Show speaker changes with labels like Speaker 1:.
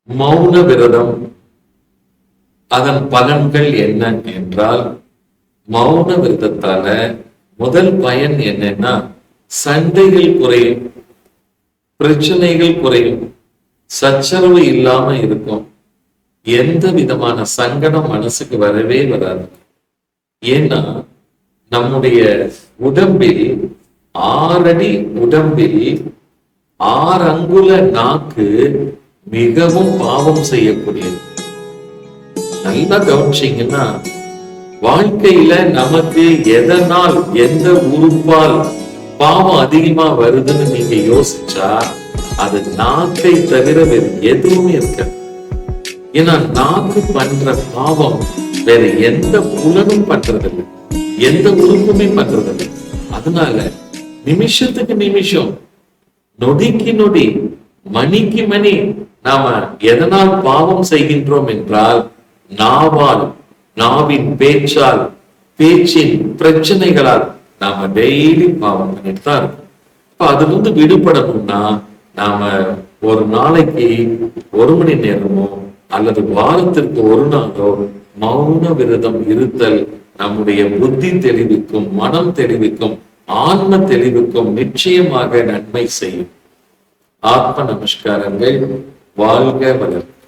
Speaker 1: மௌன விரதம் அதன் பலன்கள் என்ன என்றால், மௌன விரதத்தால முதல் பயன் என்னன்னா, சண்டைகள் குறையும், பிரச்சனைகள் குறையும், சச்சரவு இல்லாம இருக்கும், எந்த விதமான சங்கடம் மனசுக்கு வரவே வராது. ஏன்னா நம்முடைய உடம்பில் 6 அடி உடம்பில் 6 அங்குல நாக்கு மிகவும் பாவம் செய்யக்கூடியது. நல்லா கவனிச்சீங்கன்னா, வாழ்க்கையில நமக்கு எதனால் எந்த உறுப்பால் பாவம் அதிகமா வருதுன்னு நீங்க யோசிச்சா அது நாக்கை தவிர வேறு எதுவுமே இருக்காது. ஏன்னா நாக்கு பண்ற பாவம் வேற எந்த புலனும் பண்றதில்லை, எந்த உறுப்புமே பண்றதில்லை. அதனால நிமிஷத்துக்கு நிமிஷம், நொடிக்கு நொடி, மணிக்கு மணி நாம எதனால் பாவம் செய்கின்றோம் என்றால், நாவால், நாவின் பேச்சால், பேச்சின் பிரச்சனைகளால் நாம டெய்லி பாவம் பண்ணிட்டு தான் இருக்கோம். இப்ப அதுல இருந்து விடுபடணும்னா நாம ஒரு நாளைக்கு 1 மணி நேரமோ அல்லது வாரத்திற்கு 1 நாளோ மௌன விரதம் இருத்தல் நம்முடைய புத்தி தெளிவுக்கும், மனம் தெளிவுக்கும், ஆன்ம தெளிவுக்கும் நிச்சயமாக நன்மை செய்யும். ஆத்ம நமஸ்காரங்கள். வாழ்க வளர்க.